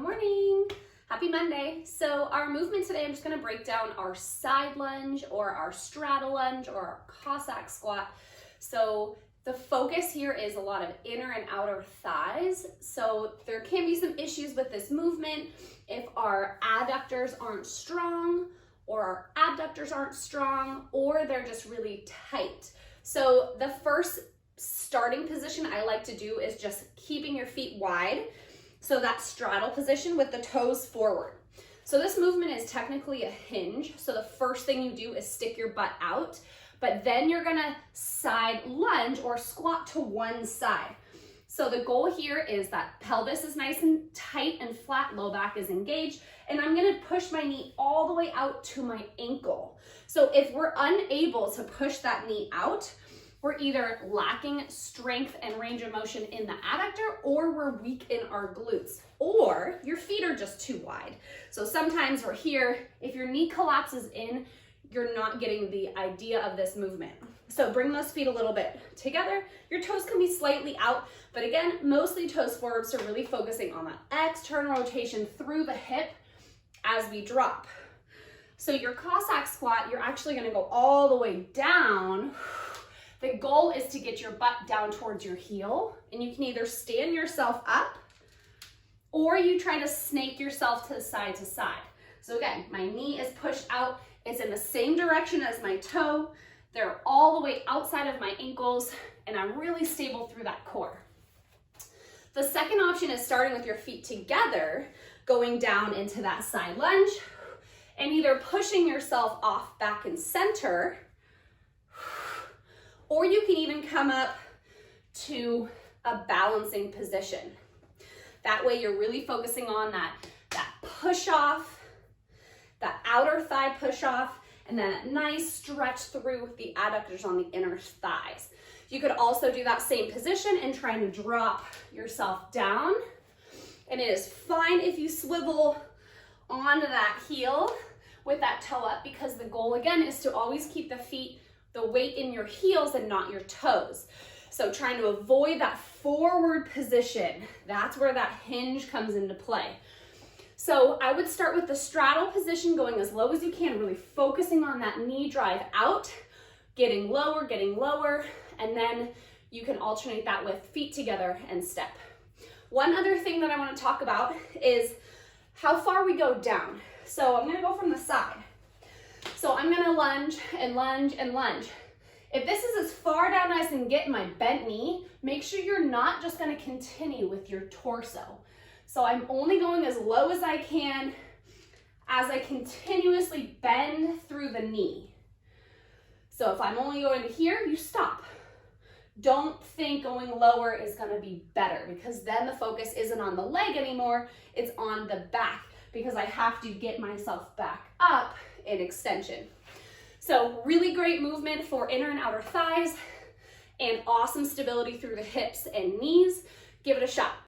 morning. Happy Monday. So our movement today, I'm just going to break down our side lunge or our straddle lunge or our Cossack squat. So the focus here is a lot of inner and outer thighs. So there can be some issues with this movement if our adductors aren't strong or our abductors aren't strong or they're just really tight. So the first starting position I like to do is just keeping your feet wide. So that straddle position with the toes forward. So this movement is technically a hinge. So the first thing you do is stick your butt out, but then you're gonna side lunge or squat to one side. So the goal here is that pelvis is nice and tight and flat, low back is engaged, and I'm gonna push my knee all the way out to my ankle. So if we're unable to push that knee out, we're either lacking strength and range of motion in the adductor or we're weak in our glutes or your feet are just too wide. So sometimes we're here, if your knee collapses in, you're not getting the idea of this movement. So bring those feet a little bit together. Your toes can be slightly out, but again, mostly toes forward. So really focusing on that external rotation through the hip as we drop. So your Cossack squat, you're actually gonna go all the way down. The goal is to get your butt down towards your heel, and you can either stand yourself up or you try to snake yourself to side. So again, my knee is pushed out. It's in the same direction as my toe. They're all the way outside of my ankles, and I'm really stable through that core. The second option is starting with your feet together, going down into that side lunge, and either pushing yourself off back and center, or you can even come up to a balancing position. That way you're really focusing on that push off, that outer thigh push off, and then a nice stretch through the adductors on the inner thighs. You could also do that same position and try to drop yourself down. And it is fine if you swivel onto that heel with that toe up, because the goal again is to always keep the weight in your heels and not your toes. So trying to avoid that forward position, that's where that hinge comes into play. So I would start with the straddle position, going as low as you can, really focusing on that knee drive out, getting lower, and then you can alternate that with feet together and step. One other thing that I want to talk about is how far we go down. So I'm gonna go from the side. So I'm gonna lunge and lunge and lunge. If this is as far down as I can get my bent knee, make sure you're not just gonna continue with your torso. So I'm only going as low as I can as I continuously bend through the knee. So if I'm only going to here, you stop. Don't think going lower is gonna be better, because then the focus isn't on the leg anymore, it's on the back, because I have to get myself back up in extension. So really great movement for inner and outer thighs and awesome stability through the hips and knees. Give it a shot.